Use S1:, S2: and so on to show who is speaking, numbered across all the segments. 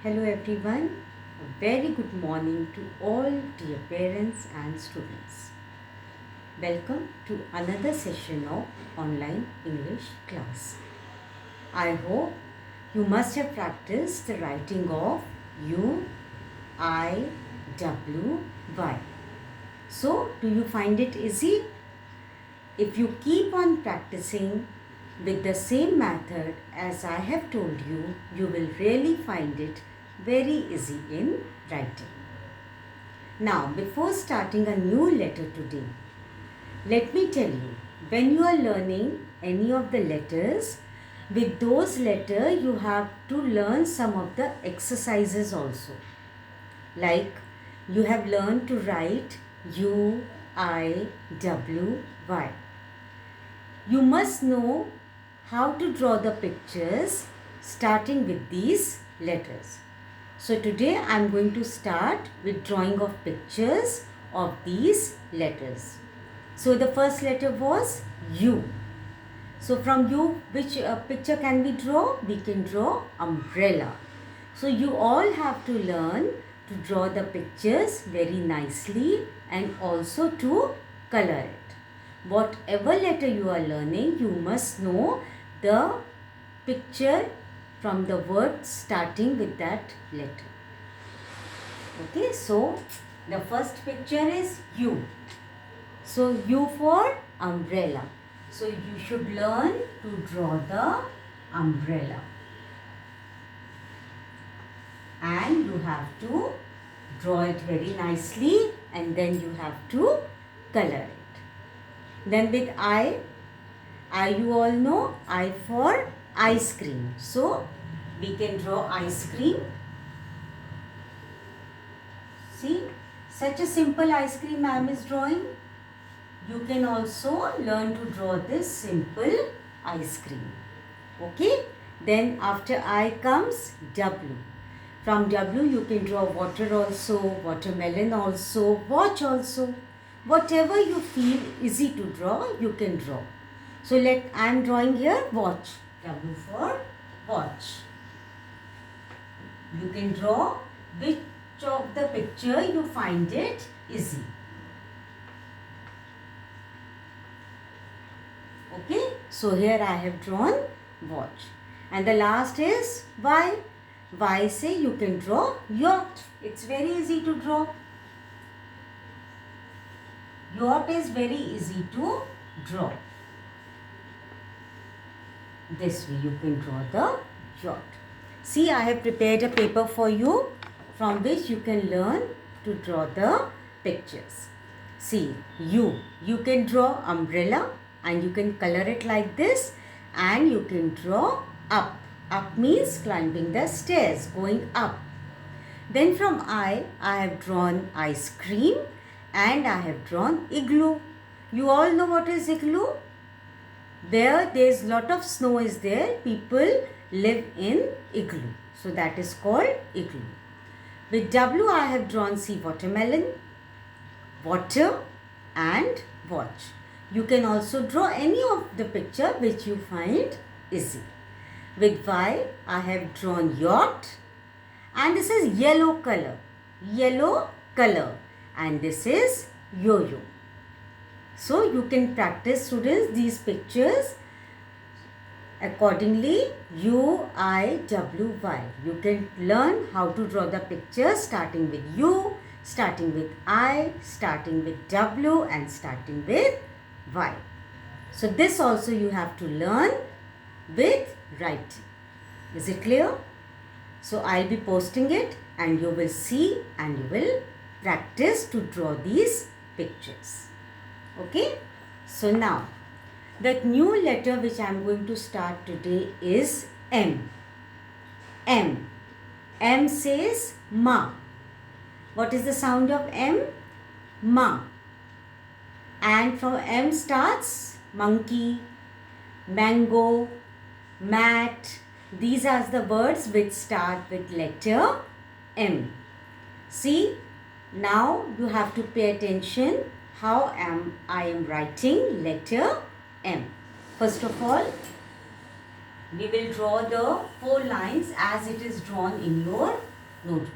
S1: Hello everyone, a very good morning to all dear parents and students. Welcome to another session of online English class. I hope you must have practiced the writing of U, I, W, Y. So, do you find it easy? If you keep on practicing with the same method as I have told you, you will really find it very easy in writing. Now, before starting a new letter today, let me tell you, when you are learning any of the letters, with those letters you have to learn some of the exercises also. Like you have learned to write U, I, W, Y. You must know how to draw the pictures starting with these letters. So today I am going to start with drawing of pictures of these letters. So the first letter was U. So from U, which picture can we draw? We can draw umbrella. So you all have to learn to draw the pictures very nicely and also to color it. Whatever letter you are learning, you must know the picture from the word starting with that letter. Okay, so the first picture is U. So U for umbrella. So you should learn to draw the umbrella. And you have to draw it very nicely and then you have to color it. Then with I you all know I for ice cream. So we can draw ice cream. See, such a simple ice cream ma'am is drawing. You can also learn to draw this simple ice cream. Okay, then after I comes W. From W you can draw water also, watermelon also, watch also. Whatever you feel easy to draw, you can draw. So I am drawing here watch. W for watch. You can draw which of the picture you find it easy. Okay, so here I have drawn watch. And the last is Y. Y say you can draw yacht. It's very easy to draw. Yacht is very easy to draw. This way you can draw the yacht. See, I have prepared a paper for you from which you can learn to draw the pictures. See, you can draw umbrella and you can color it like this, and you can draw up. Up means climbing the stairs, going up. Then from I have drawn ice cream and I have drawn igloo. You all know what is igloo? Where there is lot of snow is there, people live in igloo. So that is called igloo. With W I have drawn watermelon, water and watch. You can also draw any of the picture which you find easy. With Y I have drawn yacht, and this is yellow color. Yellow color. And this is yo-yo. So you can practice, students, these pictures accordingly. U, I, W, Y. You can learn how to draw the picture starting with U, starting with I, starting with W and starting with Y. So this also you have to learn with writing. Is it clear? So I'll be posting it and you will see and you will practice to draw these pictures. Okay? So now, the new letter which I am going to start today is M. M. M says ma. What is the sound of M? Ma. And from M starts monkey, mango, mat. These are the words which start with letter M. See, now you have to pay attention how I am writing letter M. First of all, we will draw the 4 lines as it is drawn in your notebook.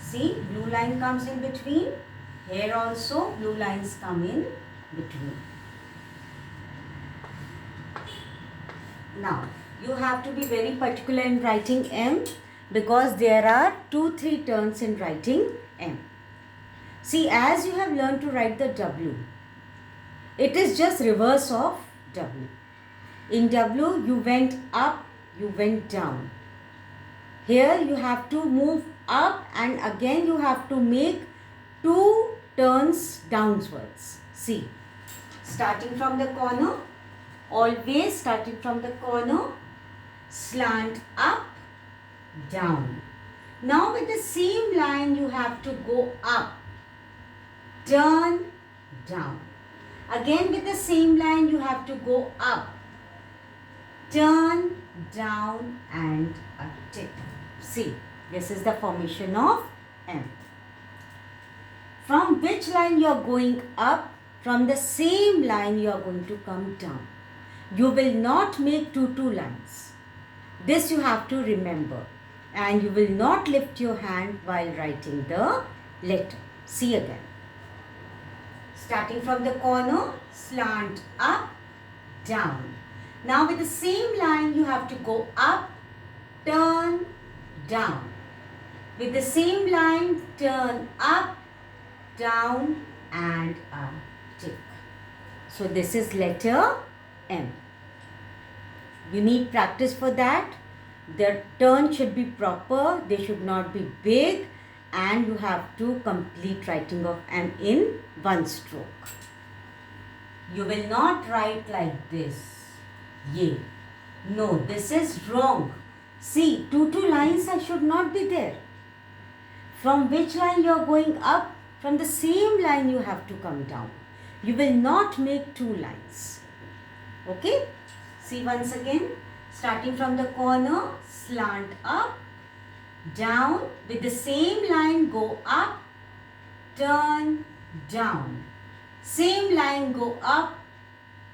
S1: See, blue line comes in between. Here also blue lines come in between. Now, you have to be very particular in writing M because there are 2-3 turns in writing M. See, as you have learned to write the W, it is just reverse of W. In W, you went up, you went down. Here you have to move up and again you have to make 2 turns downwards. See, starting from the corner, always starting from the corner, slant up, down. Now with the same line you have to go up, turn, down. Again with the same line you have to go up, turn, down and a tick. See, this is the formation of M. From which line you are going up, from the same line you are going to come down. You will not make 2 lines. This you have to remember. And you will not lift your hand while writing the letter. See again. Starting from the corner, slant up, down. Now with the same line you have to go up, turn, down. With the same line, turn up, down and a tick. So this is letter M. You need practice for that. The turn should be proper, they should not be big, and you have to complete writing of M in 1 stroke. You will not write like this. Ye. No, this is wrong. See, 2 lines should not be there. From which line you are going up, from the same line you have to come down. You will not make 2 lines. Okay? See once again. Starting from the corner, slant up, down. With the same line, go up, turn, down. Same line, go up,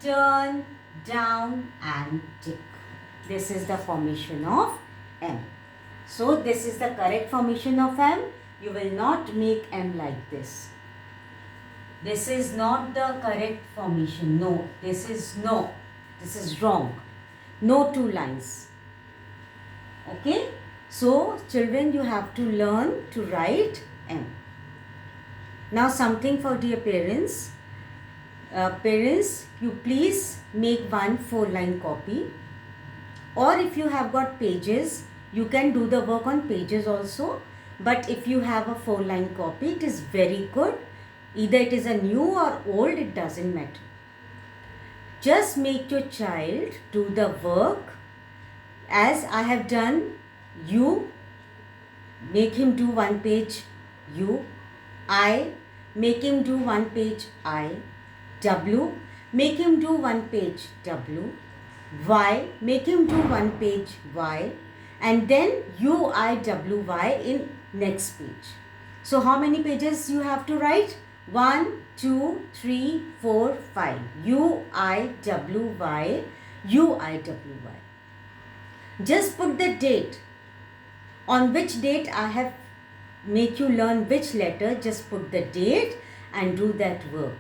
S1: turn, down and tick. This is the formation of M. So this is the correct formation of M. You will not make M like this. This is not the correct formation. No, this is wrong. No 2 lines. Okay. So children, you have to learn to write M. Now something for dear parents. Parents, you please make 1 4-line copy. Or if you have got pages, you can do the work on pages also. But if you have a 4-line copy, it is very good. Either it is a new or old, it doesn't matter. Just make your child do the work as I have done. You make him do 1 page. You, I make him do 1 page. I, W make him do 1 page. W, Y make him do 1 page. Y, and then U, I, W, Y in next page. So how many pages you have to write? 1, 2, 3, 4, 5. U, I, W, Y. U, I, W, Y. Just put the date. On which date I have make you learn which letter. Just put the date and do that work.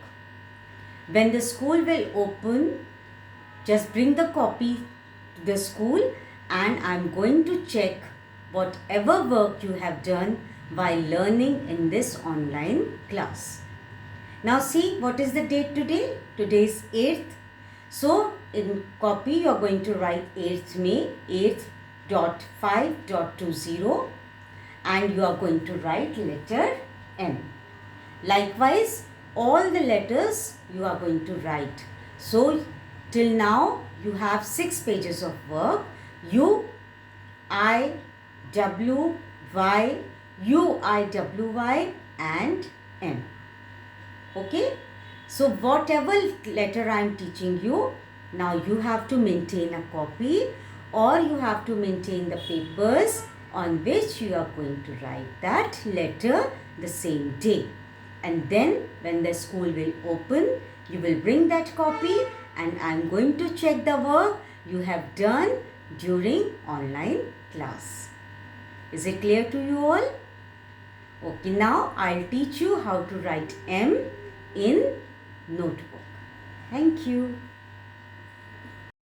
S1: When the school will open, just bring the copy to the school and I am going to check whatever work you have done while learning in this online class. Now see, what is the date today? Today is 8th. So in copy you are going to write 8th May, 8th.5.20 and you are going to write letter M. Likewise, all the letters you are going to write. So till now you have 6 pages of work. U, I, W, Y, U, I, W, Y and M. Okay. So whatever letter I am teaching you, now you have to maintain a copy or you have to maintain the papers on which you are going to write that letter the same day. And then when the school will open, you will bring that copy and I am going to check the work you have done during online class. Is it clear to you all? Okay, now I'll teach you how to write M in notebook. Thank you.